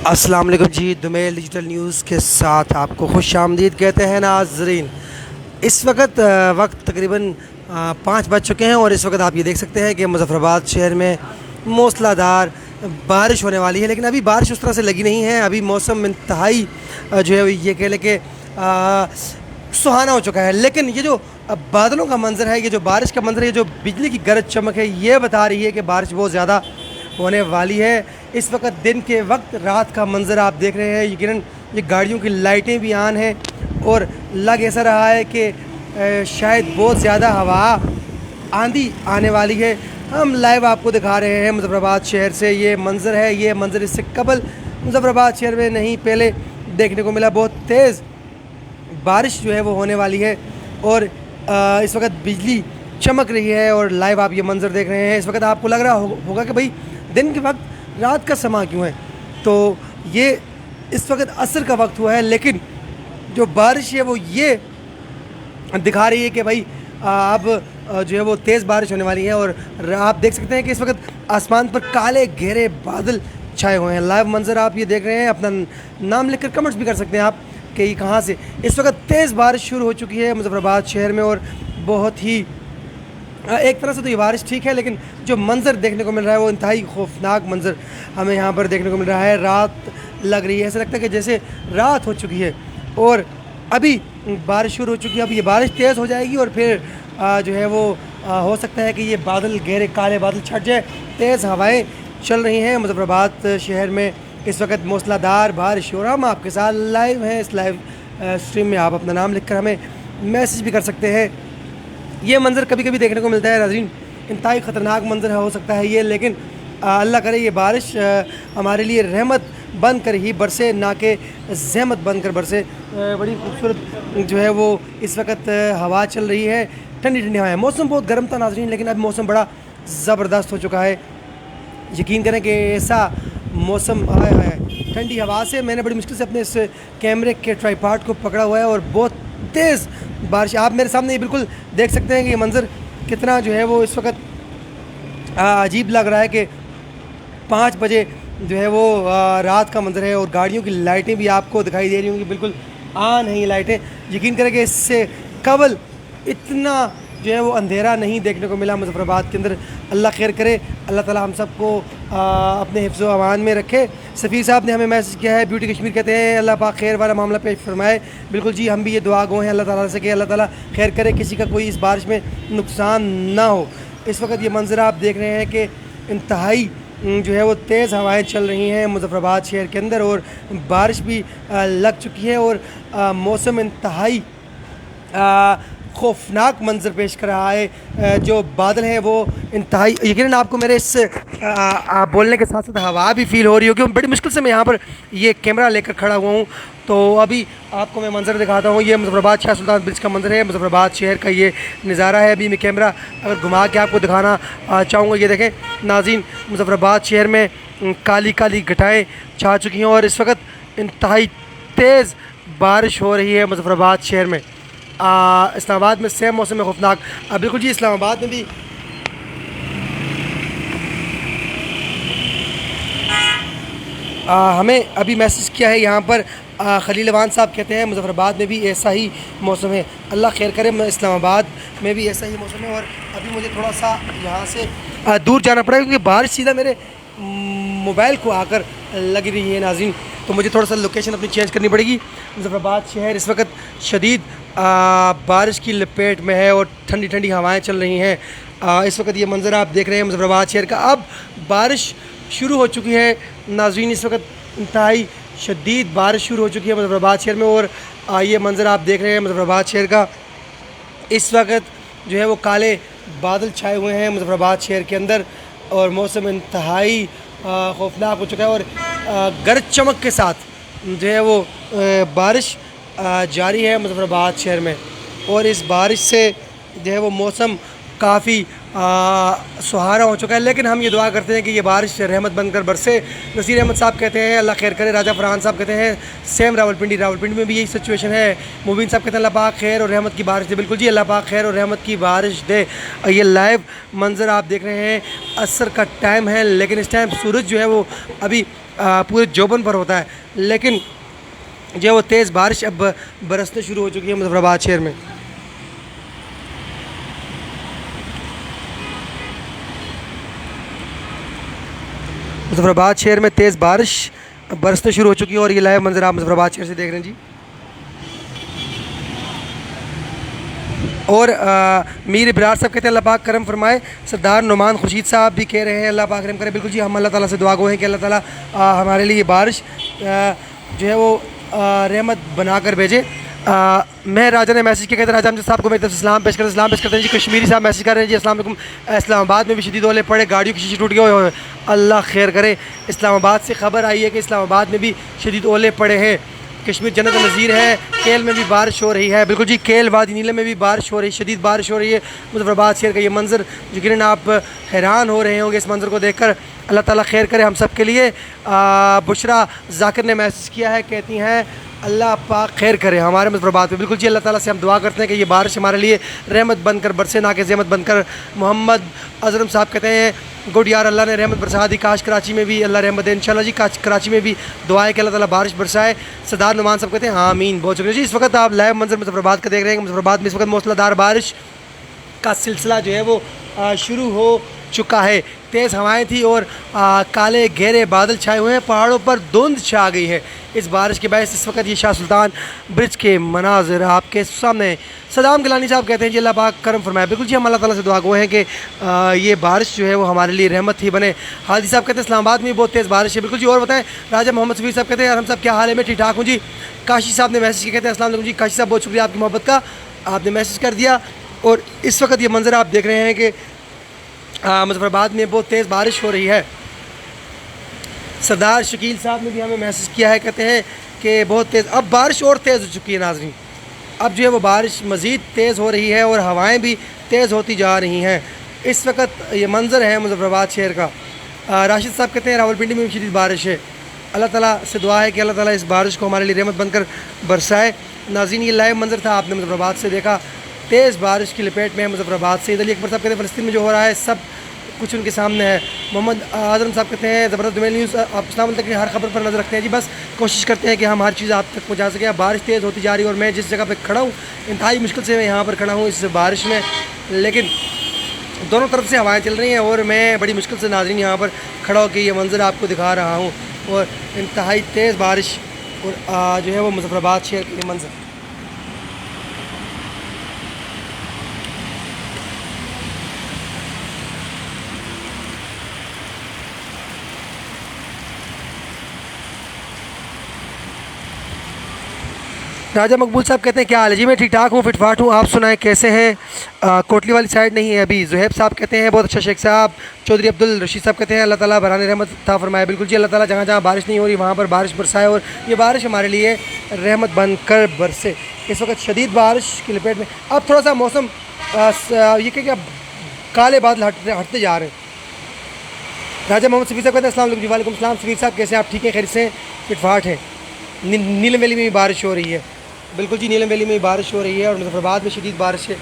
अस्सलाम वालेकुम जी। दुमेल digital news के साथ आपको खुश आमदीद कहते हैं नाजरीन। इस वक्त तकरीबन 5 बज चुके हैं और इस वक्त आप ये देख सकते हैं कि मुज़फ़्फ़राबाद शहर में मूसलाधार बारिश होने वाली है, लेकिन अभी बारिश उस तरह से लगी नहीं है। अभी मौसम इंतहाई जो है ये कह लें कि सुहाना हो चुका है, लेकिन ये जो बादलों का मंजर है, ये जो बारिश का मंजर है, ये जो बिजली की गरज चमक है, ये बता रही है कि बारिश बहुत ज़्यादा होने वाली है। इस वक्त दिन के वक्त रात का मंजर आप देख रहे हैं। यकीनन ये गाड़ियों की लाइटें भी ऑन हैं और लग ऐसा रहा है कि शायद बहुत ज़्यादा हवा आंधी आने वाली है। हम लाइव आपको दिखा रहे हैं मुज़फ़्फ़राबाद शहर से। ये मंज़र है, ये मंज़र इससे कबल मुज़फ़्फ़राबाद शहर में नहीं पहले देखने को मिला। बहुत तेज़ बारिश जो है वो होने वाली है और इस वक्त बिजली चमक रही है और लाइव आप ये मंज़र देख रहे हैं। इस वक्त आपको लग रहा होगा कि भाई दिन के वक्त रात का समा क्यों है, तो ये इस वक्त असर का वक्त हुआ है, लेकिन जो बारिश है वो ये दिखा रही है कि भाई अब जो है वो तेज़ बारिश होने वाली है। और आप देख सकते हैं कि इस वक्त आसमान पर काले घेरे बादल छाए हुए हैं। लाइव मंजर आप ये देख रहे हैं। अपना नाम लिखकर कमेंट्स भी कर सकते हैं आप कि ये कहाँ से। इस वक्त तेज़ बारिश शुरू हो चुकी है मुज़फ़्फ़राबाद शहर में और बहुत ही एक तरह से तो ये बारिश ठीक है, लेकिन जो मंज़र देखने को मिल रहा है वो इंतहाई खौफनाक मंज़र हमें यहाँ पर देखने को मिल रहा है। रात लग रही है, ऐसा लगता है कि जैसे रात हो चुकी है और अभी बारिश शुरू हो चुकी है। अब ये बारिश तेज़ हो जाएगी और फिर जो है वो हो सकता है कि ये बादल गहरे काले बादल छट जाए। तेज़ हवाएं चल रही हैं मुज़फ़्फ़राबाद शहर में इस वक्त मूसलाधार बारिश। और हम आपके साथ लाइव हैं। इस लाइव स्ट्रीम में आप अपना नाम लिख कर हमें मैसेज भी कर सकते हैं। ये मंज़र कभी कभी देखने को मिलता है नाज़रीन, इंतहाई ख़तरनाक मंज़र हो सकता है ये, लेकिन अल्लाह करे ये बारिश हमारे लिए रहमत बन कर ही बरसे, ना कि ज़हमत बन कर बरसे। बड़ी खूबसूरत जो है वो इस वक्त हवा चल रही है, ठंडी ठंडी हवा है। मौसम बहुत गर्म था नाज़रीन, लेकिन अब मौसम बड़ा ज़बरदस्त हो चुका है। यकीन करें कि ऐसा मौसम आया है ठंडी हवा से। मैंने बड़ी मुश्किल से अपने इस कैमरे के ट्राइपॉड को पकड़ा हुआ है और बहुत तेज़ बारिश आप मेरे सामने बिल्कुल देख सकते हैं कि ये मंज़र कितना जो है वो इस वक्त अजीब लग रहा है कि 5 बजे जो है वो रात का मंज़र है और गाड़ियों की लाइटें भी आपको दिखाई दे रही होंगी, बिल्कुल ऑन है ये लाइटें। यकीन करें कि इससे कबल इतना जो है वो अंधेरा नहीं देखने को मिला मुज़फ़्फ़राबाद के अंदर। अल्लाह खैर करे, अल्लाह ताला हम सबको अपने हिफ्ज़ व अमान में रखे। सफ़ीर साहब ने हमें मैसेज किया है, ब्यूटी कश्मीर कहते हैं अल्लाह पाक खैर वाला मामला पेश फरमाए। बिल्कुल जी, हम भी ये दुआ गो हैं अल्लाह ताला से कि अल्लाह ताला खैर करे, किसी का कोई इस बारिश में नुकसान ना हो। इस वक्त ये मंजर आप देख रहे हैं कि इंतहाई जो है वो तेज़ हवाएँ चल रही हैं मुज़फ़्फ़राबाद शहर के अंदर और बारिश भी लग चुकी है और मौसम इंतहाई खौफनाक मंजर पेश कर रहा है। जो बादल हैं वो इंतहाई, यकीनन आपको मेरे इस बोलने के साथ साथ हवा भी फील हो रही होगी। बड़ी मुश्किल से मैं यहाँ पर ये कैमरा लेकर खड़ा हुआ हूँ, तो अभी आपको मैं मंजर दिखाता हूँ। ये मुज़फ़्फ़राबाद शाह सुल्तान ब्रिज का मंजर है, मुज़फ़्फ़राबाद शहर का ये नज़ारा है। अभी मैं कैमरा अगर घुमा के आपको दिखाना चाहूँगा, ये देखें नाज़रीन, मुज़फ़्फ़राबाद शहर में काली काली घटाएँ छा चुकी हैं और इस वक्त इंतहाई तेज़ बारिश हो रही है मुज़फ़्फ़राबाद शहर में। इस्लामाबाद में सेम मौसम में खौफनाक। बिल्कुल जी, इस्लामाबाद में भी हमें अभी मैसेज किया है यहाँ पर खलील अवान साहब कहते हैं मुज़फ़्फ़राबाद में भी ऐसा ही मौसम है। अल्लाह खैर करे, इस्लामाबाद में भी ऐसा ही मौसम है। और अभी मुझे थोड़ा सा यहाँ से दूर जाना पड़ेगा क्योंकि बारिश सीधा मेरे मोबाइल को आकर लग रही है नाज़रीन, तो मुझे थोड़ा सा लोकेशन अपनी चेंज करनी पड़ेगी। मुज़फ़्फ़राबाद शहर इस वक्त शदीद बारिश की लपेट में है और ठंडी ठंडी हवाएं चल रही हैं। इस वक्त ये मंज़र आप देख रहे हैं मुज़फ़्फ़राबाद शहर का। अब बारिश शुरू हो चुकी है नाज़रीन, इस वक्त इंतहाई शदीद बारिश शुरू हो चुकी है मुज़फ़्फ़राबाद शहर में और ये मंज़र आप देख रहे हैं मुज़फ़्फ़राबाद शहर का। इस वक्त जो है वो काले बादल छाए हुए हैं मुज़फ़्फ़राबाद शहर के अंदर और मौसम इंतहाई खौफनाक हो चुका है और गरज चमक के साथ जो है वो बारिश जारी है मुज़फ़्फ़राबाद शहर में। और इस बारिश से जो है वो मौसम काफ़ी सुहाना हो चुका है, लेकिन हम ये दुआ करते हैं कि ये बारिश रहमत बनकर बरसे। नसीर अहमद साहब कहते हैं अल्लाह खैर करे। राजा फरहान साहब कहते हैं सेम रावलपिंडी में भी यही सिचुएशन है। मुबीन साहब कहते हैं अल्लाह पाक खैर और रहमत की बारिश दे। बिल्कुल जी, अल्लाह पाक खैर और रहमत की बारिश दे। ये लाइव मंज़र आप देख रहे हैं, असर का टाइम है, लेकिन इस टाइम सूरज जो है वो अभी पूरे जोबन पर होता है, लेकिन जो है वो तेज़ बारिश अब बरसने शुरू हो चुकी है मुजफ्फराबाद शहर में। मुजफ्फराबाद शहर में तेज़ बारिश बरसने शुरू हो चुकी है और ये लाइव मंजर आप मुजफ्फराबाद शहर से देख रहे हैं जी। और मीर इब्रार साहब कहते हैं अल्लाह पाक करम फरमाए। सरदार नुमान खुर्शीद साहब भी कह रहे हैं अल्लाह पाक करम करे। बिल्कुल जी, हम अल्लाह ताला से दुआ गो हैं कि अल्लाह ताला हमारे लिए ये बारिश जो है वो रहमत बना कर भेजे। मैं राजा ने मैसेज किया, कहते हैं राजा हमजा साहब को मेरी तरफ से सलाम पेश करते हैं जी। कश्मीरी साहब मैसेज कर रहे हैं जी, अस्सलाम वालेकुम। इस्लामाबाद में भी शदीद ओले पड़े, गाड़ियों की शीशे टूट गए। अल्लाह खैर करे। इस्लामाबाद से ख़बर आई है कि इस्लामाबाद में भी शदीद ओले पड़े हैं। कश्मीर जन्नत नज़ीर है, केल में भी बारिश हो रही है। बिल्कुल जी, केल वादी नीलम में भी बारिश हो रही है, शदीद बारिश हो रही है। मुजफ्फराबाद शहर का ये मंज़र यकीनन आप हैरान हो रहे होंगे इस मंज़र को देखकर। अल्लाह ताला खैर करे हम सब के लिए। बुशरा जाकिर ने मैसेज किया है, कहती हैं अल्लाह पाक खैर करे हमारे मुजफ्फराबाद में। बिल्कुल जी, अल्लाह ताला से हम दुआ करते हैं कि ये बारिश हमारे लिए रहमत बनकर बरसे, ना कि ज़हमत बनकर। मोहम्मद अजरम साहब कहते हैं गुड यार, अल्लाह ने रहमत बरसा दी, काश कराची में भी अल्लाह रहमत दे इंशाल्लाह जी। कराची में भी दुआ है कि अल्लाह ताला बारिश बरसाए। सरदार नुमान साहब कहते हैं आमीन, बहुत शुक्रिया जी। इस वक्त आप लाइव मंजर मुजफ्फराबाद का देख रहे हैं। मुजफ्फराबाद में इस वक्त मूसलाधार बारिश का सिलसिला जो है वो शुरू हो चुका है। तेज़ हवाएं थी और काले गहरे बादल छाए हुए हैं, पहाड़ों पर धुंध छा गई है। इस बारिश के बायस इस वक्त ये शाह सुल्तान ब्रिज के मनाजिर आपके सामने। सदाम गिलानी साहब कहते हैं जी अल्लाह पाक करम फरमाए। बिल्कुल जी, हम अल्लाह ताला से दुआ गो हैं कि ये बारिश जो है वो हमारे लिए रहमत ही बने। हादी साहब कहते हैं इस्लामाबाद में बहुत तेज़ बारिश है। बिल्कुल जी, और बताएं राजा मोहम्मद सबीर साहब कहते हैं हम सब क्या हाल है, मैं ठीक ठाक हूँ जी। काशी साहब ने मैसेज किया, कहते हैं अस्सलाम वालेकुम जी। काशी साहब बहुत शुक्रिया आपकी मोहब्बत का, आपने मैसेज कर दिया। और इस वक्त ये मंजर आप देख रहे हैं कि मुजफ्फराबाद में बहुत तेज़ बारिश हो रही है। सरदार शकील साहब ने भी हमें मैसेज किया है, कहते हैं कि बहुत तेज़ अब बारिश और तेज़ हो चुकी है नाज़रीन। अब जो है वो बारिश मज़ीद तेज़ हो रही है और हवाएं भी तेज़ होती जा रही हैं। इस वक्त ये मंज़र है मुजफ्फराबाद शहर का। राशिद साहब कहते हैं रावलपिंडी में भी शदीद बारिश है। अल्लाह ताला से दुआ है कि अल्लाह ताला इस बारिश को हमारे लिए रहमत बनकर बरसाए। नाज़रीन, ये लाइव मंज़र था, आपने मुजफ्फराबाद से देखा। तेज़ बारिश की लपेट में है मुजफ्फराबाद से। अली अकबर साहब कहते हैं फ़लस्तीन में जो हो रहा है सब कुछ उनके सामने है। मोहम्मद आज़म साहब कहते हैं ज़बरदस्त दुबई न्यूज़ आप इस्लाम तक की हर खबर पर नज़र रखते हैं जी। बस कोशिश करते हैं कि हम हर चीज़ आप तक पहुँचा सकें। अब बारिश तेज़ होती जा रही है और मैं जिस जगह पर खड़ा हूँ इंतहाई मुश्किल से मैं यहाँ पर खड़ा हूँ इस बारिश में, लेकिन दोनों तरफ से हवाएँ चल रही हैं और मैं बड़ी मुश्किल से नाज़रीन यहाँ पर खड़ा होकर ये मंज़र आपको दिखा रहा हूँ। और इंतहाई तेज़ बारिश और जो है वो मुजफ्फराबाद शहर का ये मंज़र। राजा मकबूल साहब कहते हैं क्या हाल है जी, मैं ठीक ठाक हूँ, फिटफाट हूँ, आप सुनाएं कैसे हैं। कोटली वाली साइड नहीं है अभी। जुहैब साहब कहते हैं बहुत अच्छा शेख साहब। चौधरी अब्दुल रशीद साहब कहते हैं अल्लाह ताला बरान रहमत था फरमाए। बिल्कुल जी, अल्लाह ताला जहाँ जहाँ बारिश नहीं हो रही वहाँ पर बारिश बरसाए और ये बारिश हमारे लिए रहमत बनकर बरसे। इस वक्त शदीद बारिश की लपेट में अब थोड़ा सा मौसम ये क्या काले बादल हटते जा रहे हैं। राजा मोहम्मद सफ़ीर साहब कहते हैं अस्सलाम वालेकुम जी। वालेकुम सलाम सफ़ीर साहब, कैसे आप ठीक हैं, खैर से फिटफाट हैं। नीलम वैली में भी बारिश हो रही है। बिल्कुल जी, नीलम वैली में भी बारिश हो रही है और मुजफ्फराबाद में शदीद बारिश है।